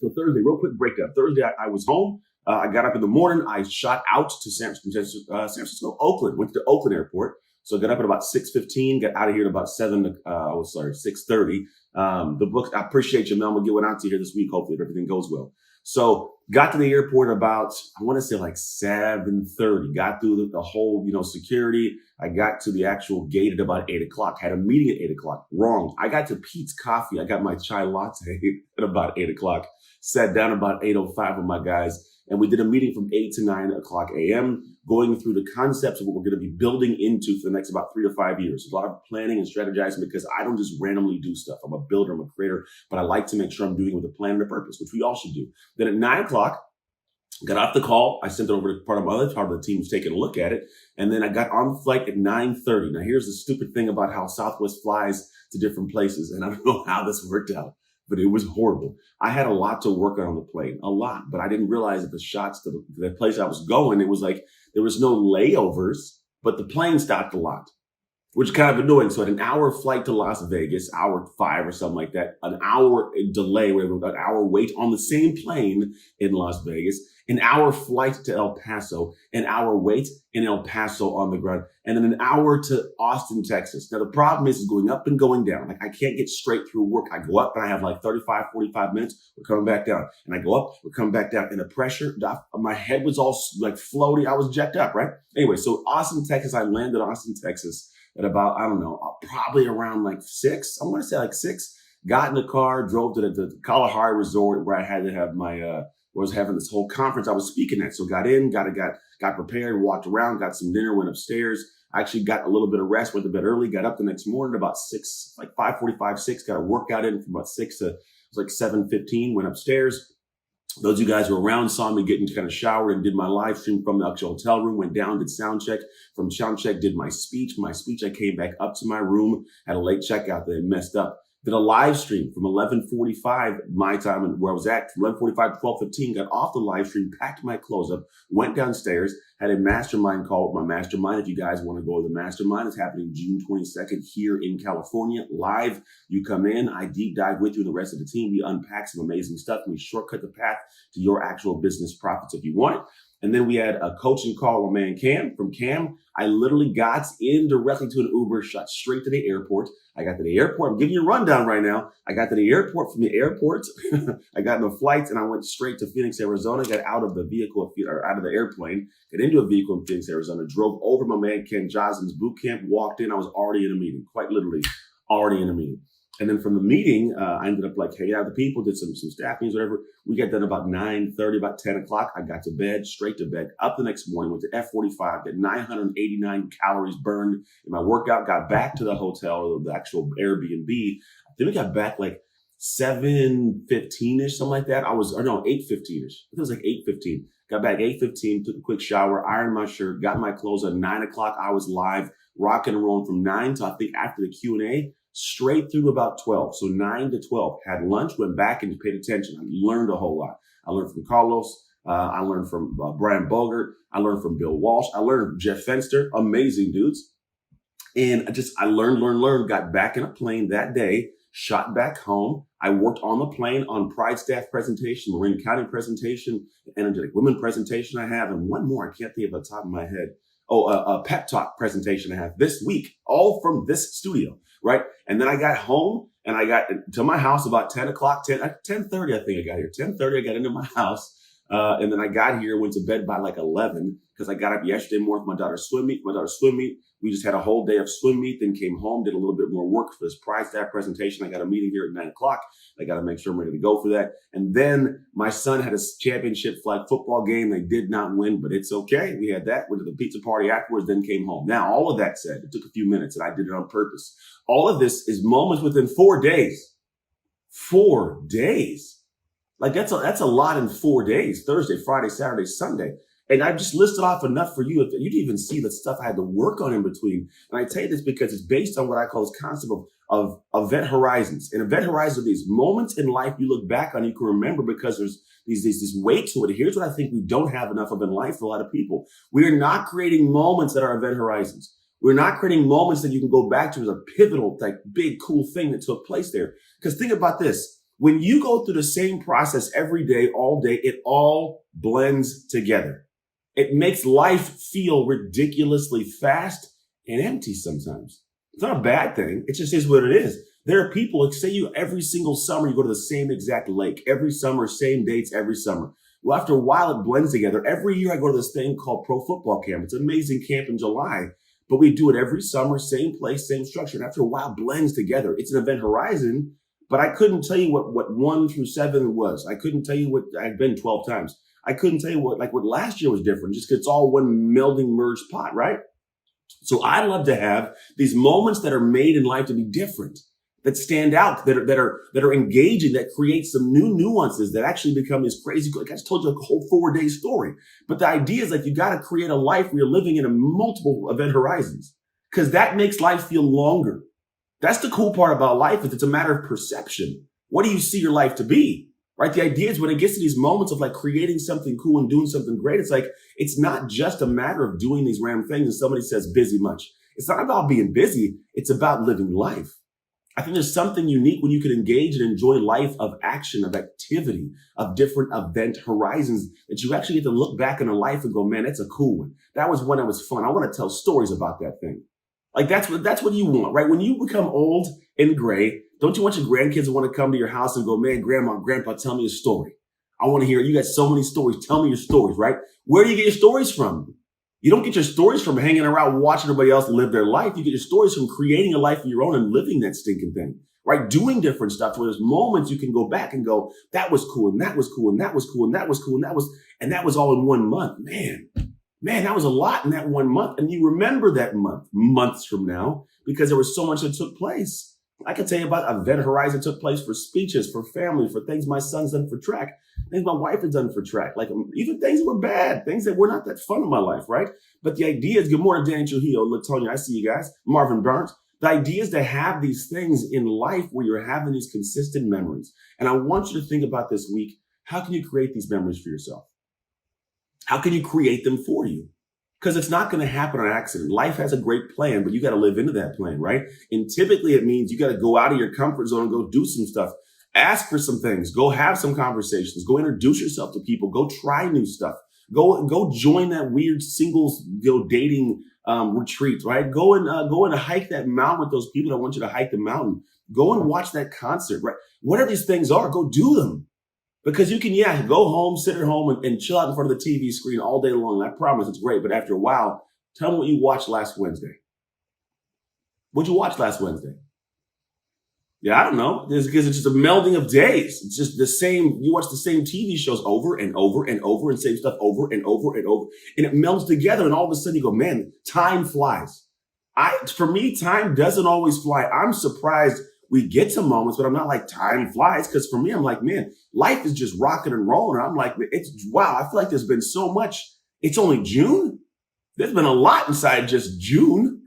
So Thursday, real quick breakdown. Thursday, I was home. I got up in the morning. I shot out to San Francisco, Oakland. Went to the Oakland airport. So I got up at about 6:15. Got out of here at about 6:30. The book. I appreciate you, man. I'm gonna get one out to you here this week. Hopefully, if everything goes well. So got to the airport about, I want to say like 7:30. Got through the whole, security. I got to the actual gate at about 8 o'clock. Had a meeting at 8 o'clock. Wrong. I got to Pete's Coffee. I got my chai latte at about 8 o'clock. Sat down about 8:05 with my guys. And we did a meeting from 8 to 9 o'clock a.m., going through the concepts of what we're going to be building into for the next about 3 to 5 years. A lot of planning and strategizing, because I don't just randomly do stuff. I'm a builder, I'm a creator, but I like to make sure I'm doing it with a plan and a purpose, which we all should do. Then at 9 o'clock, got off the call. I sent it over to part of the team who's taking a look at it. And then I got on the flight at 9:30. Now, here's the stupid thing about how Southwest flies to different places. And I don't know how this worked out, but it was horrible. I had a lot to work on the plane, a lot, but I didn't realize that the shots to the place I was going, it was like there was no layovers, but the plane stopped a lot, which is kind of annoying. So at an hour flight to Las Vegas, hour 5 or something like that, an hour delay, an hour wait on the same plane in Las Vegas, an hour flight to El Paso, an hour wait in El Paso on the ground, and then an hour to Austin, Texas. Now, the problem is going up and going down. Like, I can't get straight through work. I go up and I have like 35, 45 minutes. We're coming back down. And I go up, we're coming back down. And the pressure, my head was all like floaty. I was jacked up, right? Anyway, so Austin, Texas, I landed Austin, Texas at about, I don't know, probably around like 6. I want to say like 6. Got in the car, drove to the Kalahari resort where I had to have my, was having this whole conference I was speaking at. So got in, got prepared, walked around, got some dinner, went upstairs. I actually got a little bit of rest, went to bed early, got up the next morning about 6, like 5:45, 6, got a workout in from about 6 to, it was like 7:15, went upstairs. Those of you guys who were around saw me getting kind of showered and did my live stream from the actual hotel room, went down, did sound check. From sound check, did my speech. I came back up to my room, had a late checkout that had messed up. Did a live stream from 11:45 my time and where I was at, from 11:45 to 12:15, got off the live stream, packed my clothes up, went downstairs, had a mastermind call with my mastermind. If you guys want to go to the mastermind, it's happening June 22nd here in California, live. You come in, I deep dive with you and the rest of the team. We unpack some amazing stuff and we shortcut the path to your actual business profits if you want it. And then we had a coaching call with my man Cham. From Cham, I literally got in directly to an Uber, shot straight to the airport. I got to the airport. I'm giving you a rundown right now. I got to the airport. From the airport, I got in the flights and I went straight to Phoenix, Arizona. Got out of the vehicle, or out of the airplane, got into a vehicle in Phoenix, Arizona, drove over my man Ken Joslin's boot camp, walked in. I was already in a meeting, quite literally already in a meeting. And then from the meeting, I ended up like hanging out with the people, did some staff meetings, whatever. We got done about 9:30, about 10 o'clock. I got to bed, straight to bed, up the next morning, went to F45, got 989 calories burned in my workout, got back to the hotel, or the actual Airbnb. Then we got back like 7:15-ish, something like that. 8:15-ish. It was like 8:15. Got back 8:15, took a quick shower, ironed my shirt, got my clothes at 9 o'clock. I was live, rocking and rolling from 9 to I think after the Q&A. Straight through about 12. So 9 to 12. Had lunch, went back and paid attention. I learned a whole lot. I learned from Carlos. I learned from Brian Bogert. I learned from Bill Walsh. I learned from Jeff Fenster. Amazing dudes. And I learned, got back in a plane that day, shot back home. I worked on the plane on Pride Staff presentation, Marin County presentation, Energetic Women presentation I have, and one more I can't think of the top of my head. A pep talk presentation I have this week, all from this studio, right? And then I got home and I got to my house about 10 o'clock, 10:30, I think I got here. 10:30, I got into my house. And then I got here, went to bed by like 11 because I got up yesterday morning for my daughter's swim meet. We just had a whole day of swim meet, then came home, did a little bit more work for this Pride Staff presentation. I got a meeting here at 9 o'clock. I got to make sure I'm ready to go for that. And then my son had a championship flag football game. They did not win, but it's okay. We had that, went to the pizza party afterwards, then came home. Now, all of that said, it took a few minutes and I did it on purpose. All of this is moments within 4 days. 4 days. Like that's a lot in 4 days, Thursday, Friday, Saturday, Sunday. And I just listed off enough for you. You didn't even see the stuff I had to work on in between. And I tell you this because it's based on what I call this concept of event horizons. And event horizons are these moments in life you look back on, you can remember because there's this weight to it. Here's what I think we don't have enough of in life for a lot of people. We are not creating moments that are event horizons. We're not creating moments that you can go back to as a pivotal, like big, cool thing that took place there. Because think about this. When you go through the same process every day, all day, it all blends together. It makes life feel ridiculously fast and empty sometimes. It's not a bad thing. It just is what it is. There are people, like say you every single summer, you go to the same exact lake. Every summer, same dates every summer. Well, after a while, it blends together. Every year I go to this thing called Pro Football Camp. It's an amazing camp in July, but we do it every summer, same place, same structure. And after a while, it blends together. It's an event horizon, but I couldn't tell you what 1 through 7 was. I couldn't tell you what I'd been 12 times. I couldn't tell you what last year was different, just because it's all one melding, merged pot, right? So I love to have these moments that are made in life to be different, that stand out, that are engaging, that create some new nuances that actually become this crazy. Like I just told you a whole 4-day story. But the idea is like you got to create a life where you're living in a multiple event horizons, because that makes life feel longer. That's the cool part about life, is it's a matter of perception. What do you see your life to be? Right? The idea is when it gets to these moments of like creating something cool and doing something great, it's like, it's not just a matter of doing these random things and somebody says busy much. It's not about being busy. It's about living life. I think there's something unique when you can engage and enjoy life of action, of activity, of different event horizons, that you actually get to look back in a life and go, man, that's a cool one. That was one that was fun. I want to tell stories about that thing. Like that's what you want, right? When you become old and gray, don't you want your grandkids to want to come to your house and go, man, grandma, grandpa, tell me a story. I want to hear it. You got so many stories. Tell me your stories, right? Where do you get your stories from? You don't get your stories from hanging around watching everybody else live their life. You get your stories from creating a life of your own and living that stinking thing, right? Doing different stuff where there's moments you can go back and go, that was cool, and that was cool, and that was cool, and that was cool, and that was all in 1 month. Man, that was a lot in that 1 month. And you remember that months from now, because there was so much that took place. I can tell you about event horizon took place for speeches, for family, for things my son's done for track, things my wife has done for track, like even things that were bad, things that were not that fun in my life, right? But the idea is, good morning, Danny Trujillo, Latonia, I see you guys, Marvin Burns. The idea is to have these things in life where you're having these consistent memories. And I want you to think about this week, how can you create these memories for yourself? How can you create them for you? Because it's not going to happen on accident. Life has a great plan, but you got to live into that plan, right? And typically it means you got to go out of your comfort zone and go do some stuff. Ask for some things. Go have some conversations. Go introduce yourself to people. Go try new stuff. Go join that weird singles dating retreat, right? Go and hike that mountain with those people that want you to hike the mountain. Go and watch that concert, right? Whatever these things are, go do them. Because you can, go home, sit at home and chill out in front of the TV screen all day long. I promise it's great. But after a while, tell me what you watched last Wednesday. What'd you watch last Wednesday? Yeah, I don't know. Because it's just a melding of days. It's just the same. You watch the same TV shows over and over and over and same stuff over and over and over. And it melds together. And all of a sudden you go, man, time flies. For me, time doesn't always fly. I'm surprised we get to moments, but I'm not like time flies. Because for me, I'm like, man, life is just rocking and rolling. I'm like, wow, I feel like there's been so much. It's only June. There's been a lot inside just June.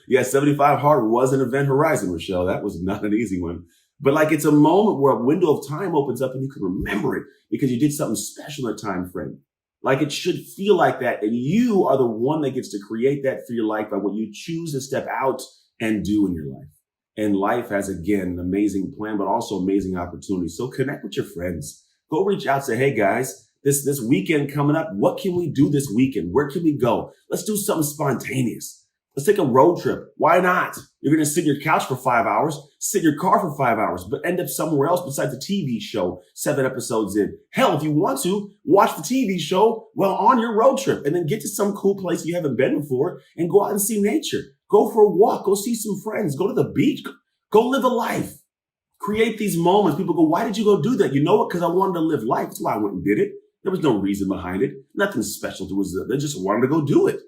Yeah, 75 hard was an event horizon, Rochelle. That was not an easy one. But like, it's a moment where a window of time opens up and you can remember it because you did something special in a time frame. Like, it should feel like that. And you are the one that gets to create that for your life by what you choose to step out and do in your life. And life has, again, an amazing plan, but also amazing opportunities. So connect with your friends. Go reach out, say, hey guys, this weekend coming up, what can we do this weekend? Where can we go? Let's do something spontaneous. Let's take a road trip. Why not? You're going to sit in your couch for 5 hours, sit in your car for 5 hours, but end up somewhere else besides the TV show 7 episodes in. Hell, if you want to, watch the TV show while on your road trip and then get to some cool place you haven't been before and go out and see nature. Go for a walk. Go see some friends. Go to the beach. Go live a life. Create these moments. People go, why did you go do that? You know what? Because I wanted to live life. That's why I went and did it. There was no reason behind it. Nothing special to it. They just wanted to go do it.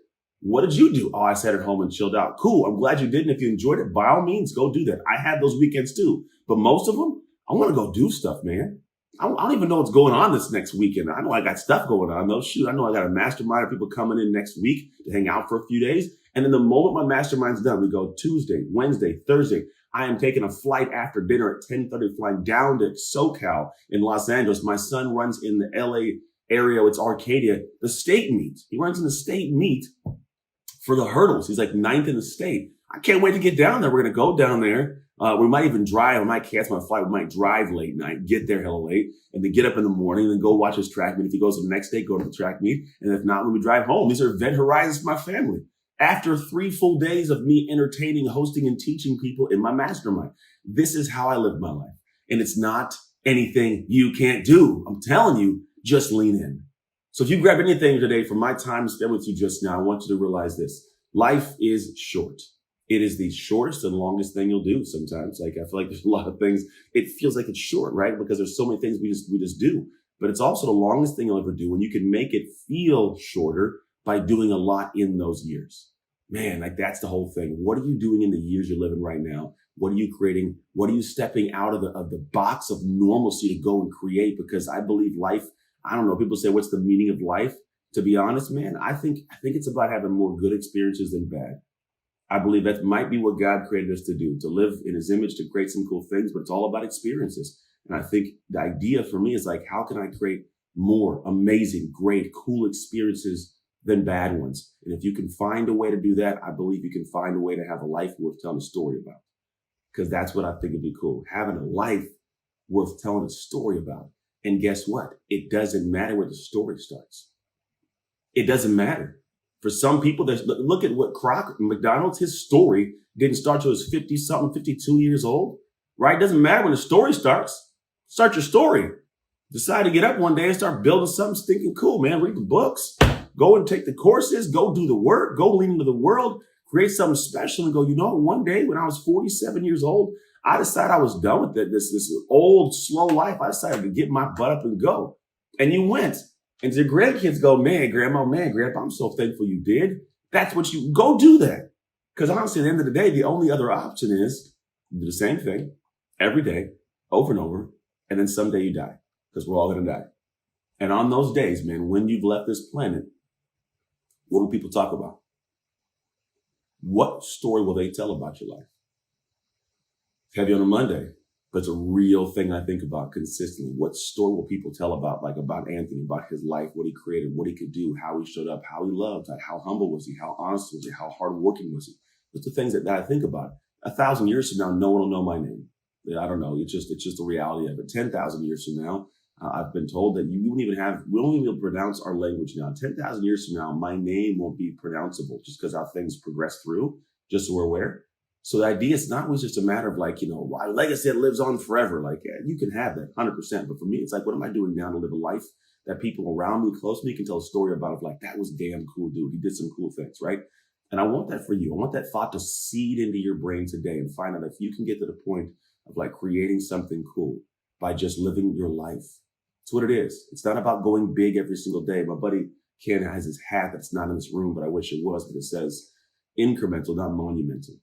What did you do? Oh, I sat at home and chilled out. Cool. I'm glad you did. And if you enjoyed it, by all means, go do that. I had those weekends too. But most of them, I want to go do stuff, man. I don't even know what's going on this next weekend. I know I got stuff going on though. Shoot, I know I got a mastermind of people coming in next week to hang out for a few days. And then the moment my mastermind's done, we go Tuesday, Wednesday, Thursday. I am taking a flight after dinner at 10:30, flying down to SoCal in Los Angeles. My son runs in the LA area. It's Arcadia, the state meet. He runs in the state meet for the hurdles. He's like 9th in the state. I can't wait to get down there. We're going to go down there. We might even drive. I might cancel my flight. We might drive late night, get there hella late, and then get up in the morning and then go watch his track meet. If he goes to the next day, go to the track meet. And if not, when we drive home, these are event horizons for my family. After 3 full days of me entertaining, hosting, and teaching people in my mastermind, this is how I live my life. And it's not anything you can't do. I'm telling you, just lean in. So if you grab anything today from my time spent with you just now, I want you to realize this. Life is short. It is the shortest and longest thing you'll do sometimes. Like, I feel like there's a lot of things, it feels like it's short, right? Because there's so many things we just do. But it's also the longest thing you'll ever do, and you can make it feel shorter by doing a lot in those years. Man, like that's the whole thing. What are you doing in the years you're living right now? What are you creating? What are you stepping out of the box of normalcy to go and create? Because I believe life, I don't know, people say, what's the meaning of life? To be honest, man, I think it's about having more good experiences than bad. I believe that might be what God created us to do, to live in his image, to create some cool things, but it's all about experiences. And I think the idea for me is like, how can I create more amazing, great, cool experiences than bad ones? And if you can find a way to do that, I believe you can find a way to have a life worth telling a story about. Because that's what I think would be cool. Having a life worth telling a story about. And guess what? It doesn't matter where the story starts. It doesn't matter. For some people, look at what McDonald's, his story didn't start till he was 50-something, 52 years old, right? It doesn't matter when the story starts. Start your story. Decide to get up one day and start building something stinking cool, man. Read the books. Go and take the courses. Go do the work. Go lean into the world. Create something special and go, you know, one day when I was 47 years old, I decided I was done with this old, slow life. I decided to get my butt up and go. And you went. And your grandkids go, man, grandma, man, grandpa, I'm so thankful you did. That's what you, go do that. Because honestly, at the end of the day, the only other option is do the same thing every day, over and over, and then someday you die. Because we're all going to die. And on those days, man, when you've left this planet, what will people talk about? What story will they tell about your life? Heavy on a Monday. But it's a real thing I think about consistently. What story will people tell about Anthony, about his life, what he created, what he could do, how he showed up, how he loved, like how humble was he, how honest was he, how hardworking was he? Those are the things that I think about. 1,000 years from now, no one will know my name. I don't know. It's just the reality of it. 10,000 years from now, I've been told that we won't even be able to pronounce our language now. 10,000 years from now, my name won't be pronounceable just because how things progress through, just so we're aware. So the idea is not always just a matter of like, why legacy that lives on forever. Like, yeah, you can have that 100%. But for me, it's like, what am I doing now to live a life that people around me, close to me, can tell a story about, of like, that was damn cool, dude. He did some cool things, right? And I want that for you. I want that thought to seed into your brain today and find out if you can get to the point of like creating something cool by just living your life. It's what it is. It's not about going big every single day. My buddy Ken has his hat that's not in this room, but I wish it was, but it says incremental, not monumental.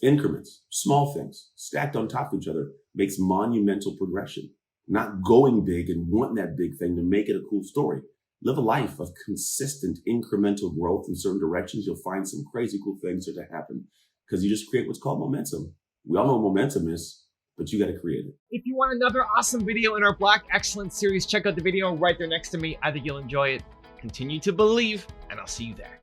Increments, small things, stacked on top of each other, makes monumental progression. Not going big and wanting that big thing to make it a cool story. Live a life of consistent incremental growth in certain directions. You'll find some crazy cool things that happen because you just create what's called momentum. We all know what momentum is, but you got to create it. If you want another awesome video in our Black Excellence series, check out the video right there next to me. I think you'll enjoy it. Continue to believe, and I'll see you there.